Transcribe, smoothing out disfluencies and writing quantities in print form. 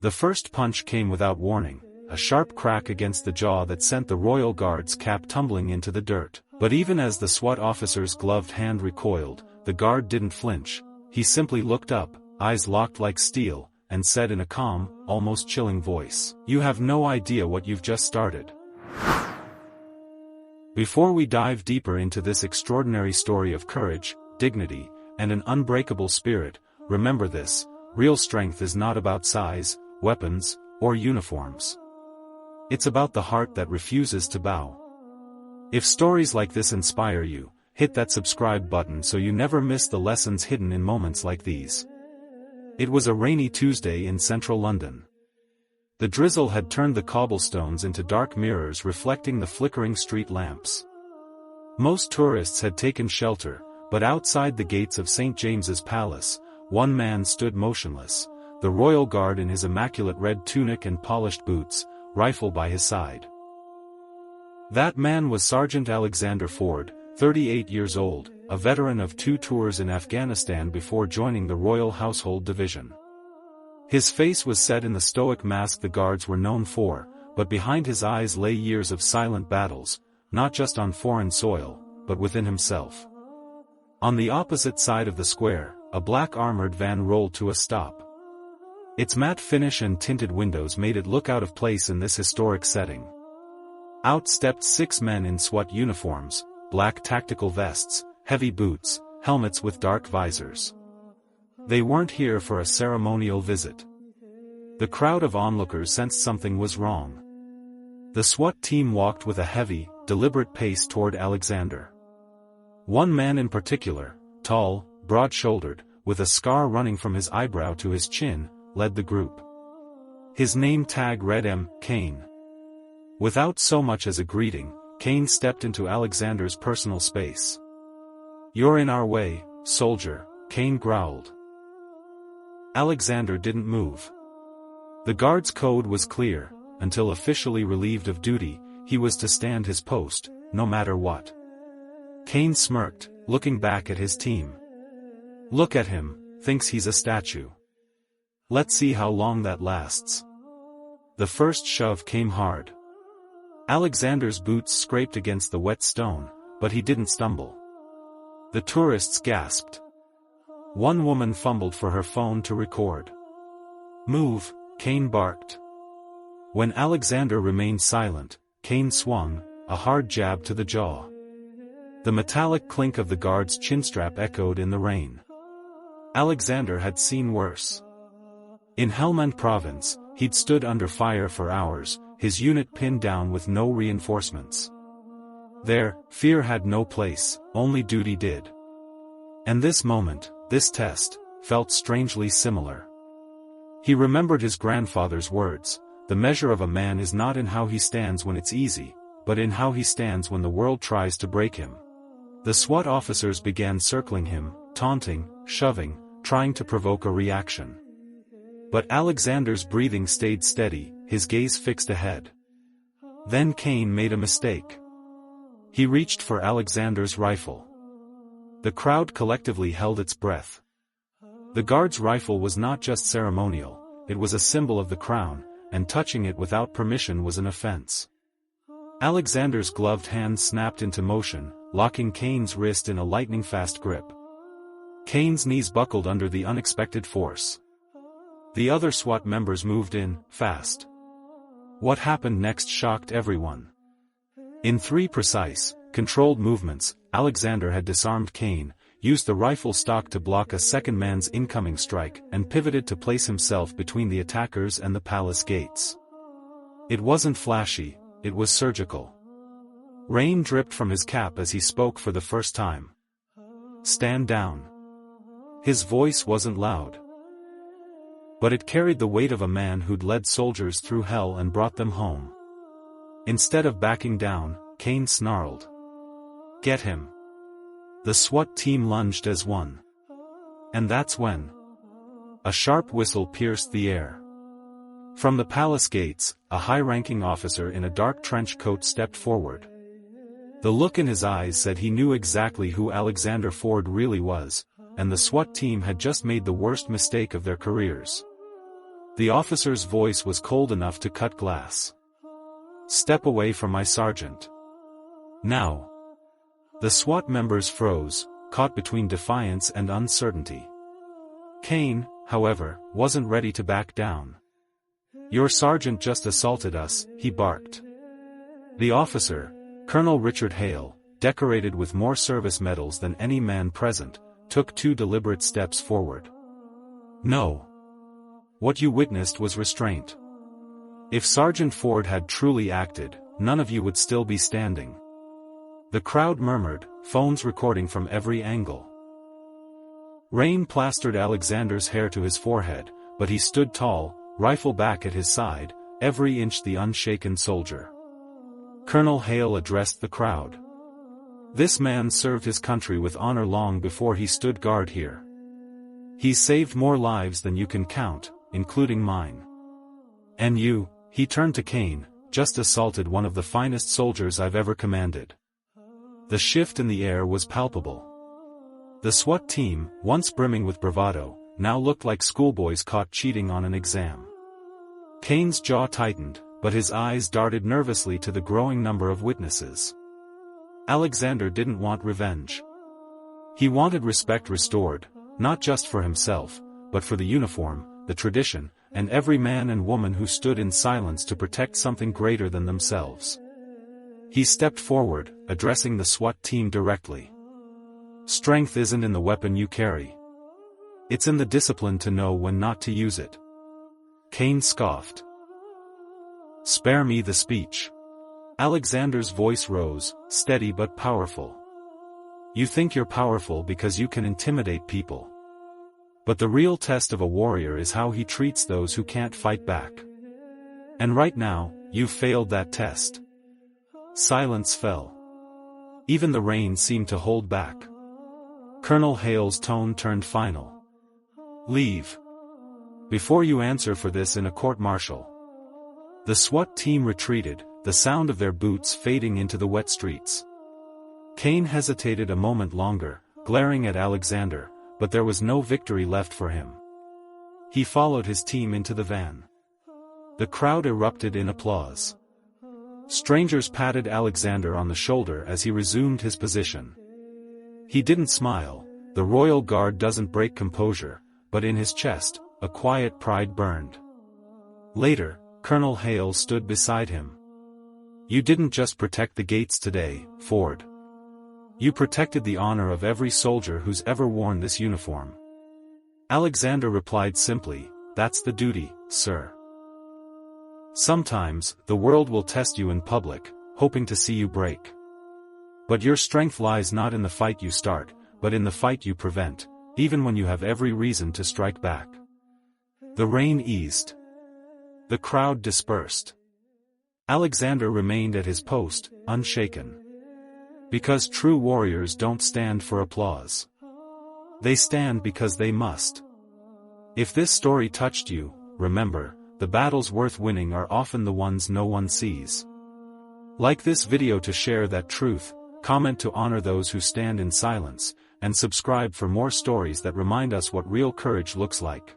The first punch came without warning, a sharp crack against the jaw that sent the Royal Guard's cap tumbling into the dirt. But even as the SWAT officer's gloved hand recoiled, the guard didn't flinch. He simply looked up, eyes locked like steel, and said in a calm, almost chilling voice, "You have no idea what you've just started." Before we dive deeper into this extraordinary story of courage, dignity, and an unbreakable spirit, remember this: real strength is not about size, weapons, or uniforms. It's about the heart that refuses to bow. If stories like this inspire you, hit that subscribe button so you never miss the lessons hidden in moments like these. It was a rainy Tuesday in central London. The drizzle had turned the cobblestones into dark mirrors reflecting the flickering street lamps. Most tourists had taken shelter, but outside the gates of St. James's Palace, one man stood motionless, the Royal Guard in his immaculate red tunic and polished boots, rifle by his side. That man was Sergeant Alexander Ford, 38 years old, a veteran of 2 tours in Afghanistan before joining the Royal Household Division. His face was set in the stoic mask the guards were known for, but behind his eyes lay years of silent battles, not just on foreign soil, but within himself. On the opposite side of the square, a black armored van rolled to a stop. Its matte finish and tinted windows made it look out of place in this historic setting. Out stepped 6 men in SWAT uniforms, black tactical vests, heavy boots, helmets with dark visors. They weren't here for a ceremonial visit. The crowd of onlookers sensed something was wrong. The SWAT team walked with a heavy, deliberate pace toward Alexander. One man in particular, tall, broad-shouldered, with a scar running from his eyebrow to his chin, led the group. His name tag read M. Kane. Without so much as a greeting, Kane stepped into Alexander's personal space. "You're in our way, soldier," Kane growled. Alexander didn't move. The guard's code was clear: until officially relieved of duty, he was to stand his post, no matter what. Kane smirked, looking back at his team. "Look at him, thinks he's a statue. Let's see how long that lasts." The first shove came hard. Alexander's boots scraped against the wet stone, but he didn't stumble. The tourists gasped. One woman fumbled for her phone to record. "Move," Kane barked. When Alexander remained silent, Kane swung, a hard jab to the jaw. The metallic clink of the guard's chinstrap echoed in the rain. Alexander had seen worse. In Helmand Province, he'd stood under fire for hours, his unit pinned down with no reinforcements. There, fear had no place, only duty did. And this moment, this test, felt strangely similar. He remembered his grandfather's words: "The measure of a man is not in how he stands when it's easy, but in how he stands when the world tries to break him." The SWAT officers began circling him, taunting, shoving, trying to provoke a reaction. But Alexander's breathing stayed steady, his gaze fixed ahead. Then Kane made a mistake. He reached for Alexander's rifle. The crowd collectively held its breath. The guard's rifle was not just ceremonial, it was a symbol of the crown, and touching it without permission was an offense. Alexander's gloved hand snapped into motion, locking Kane's wrist in a lightning-fast grip. Kane's knees buckled under the unexpected force. The other SWAT members moved in, fast. What happened next shocked everyone. In 3 precise, controlled movements, Alexander had disarmed Kane, used the rifle stock to block a second man's incoming strike, and pivoted to place himself between the attackers and the palace gates. It wasn't flashy, it was surgical. Rain dripped from his cap as he spoke for the first time. "Stand down." His voice wasn't loud, but it carried the weight of a man who'd led soldiers through hell and brought them home. Instead of backing down, Kane snarled, "Get him." The SWAT team lunged as one. And that's when a sharp whistle pierced the air. From the palace gates, a high-ranking officer in a dark trench coat stepped forward. The look in his eyes said he knew exactly who Alexander Ford really was, and the SWAT team had just made the worst mistake of their careers. The officer's voice was cold enough to cut glass. "Step away from my sergeant. Now." The SWAT members froze, caught between defiance and uncertainty. Kane, however, wasn't ready to back down. "Your sergeant just assaulted us," he barked. The officer, Colonel Richard Hale, decorated with more service medals than any man present, took 2 deliberate steps forward. "No. What you witnessed was restraint. If Sergeant Ford had truly acted, none of you would still be standing." The crowd murmured, phones recording from every angle. Rain plastered Alexander's hair to his forehead, but he stood tall, rifle back at his side, every inch the unshaken soldier. Colonel Hale addressed the crowd. "This man served his country with honor long before he stood guard here. He's saved more lives than you can count, including mine. And you," he turned to Kane, "just assaulted one of the finest soldiers I've ever commanded." The shift in the air was palpable. The SWAT team, once brimming with bravado, now looked like schoolboys caught cheating on an exam. Kane's jaw tightened, but his eyes darted nervously to the growing number of witnesses. Alexander didn't want revenge. He wanted respect restored, not just for himself, but for the uniform, the tradition, and every man and woman who stood in silence to protect something greater than themselves. He stepped forward, addressing the SWAT team directly. "Strength isn't in the weapon you carry. It's in the discipline to know when not to use it." Kane scoffed. "Spare me the speech." Alexander's voice rose, steady but powerful. "You think you're powerful because you can intimidate people. But the real test of a warrior is how he treats those who can't fight back. And right now, you've failed that test." Silence fell. Even the rain seemed to hold back. Colonel Hale's tone turned final. "Leave. Before you answer for this in a court-martial." The SWAT team retreated, the sound of their boots fading into the wet streets. Kane hesitated a moment longer, glaring at Alexander, but there was no victory left for him. He followed his team into the van. The crowd erupted in applause. Strangers patted Alexander on the shoulder as he resumed his position. He didn't smile. The Royal Guard doesn't break composure, but in his chest, a quiet pride burned. Later, Colonel Hale stood beside him. "You didn't just protect the gates today, Ford. You protected the honor of every soldier who's ever worn this uniform." Alexander replied simply, "That's the duty, sir. Sometimes, the world will test you in public, hoping to see you break. But your strength lies not in the fight you start, but in the fight you prevent, even when you have every reason to strike back." The rain eased. The crowd dispersed. Alexander remained at his post, unshaken. Because true warriors don't stand for applause. They stand because they must. If this story touched you, remember, the battles worth winning are often the ones no one sees. Like this video to share that truth, comment to honor those who stand in silence, and subscribe for more stories that remind us what real courage looks like.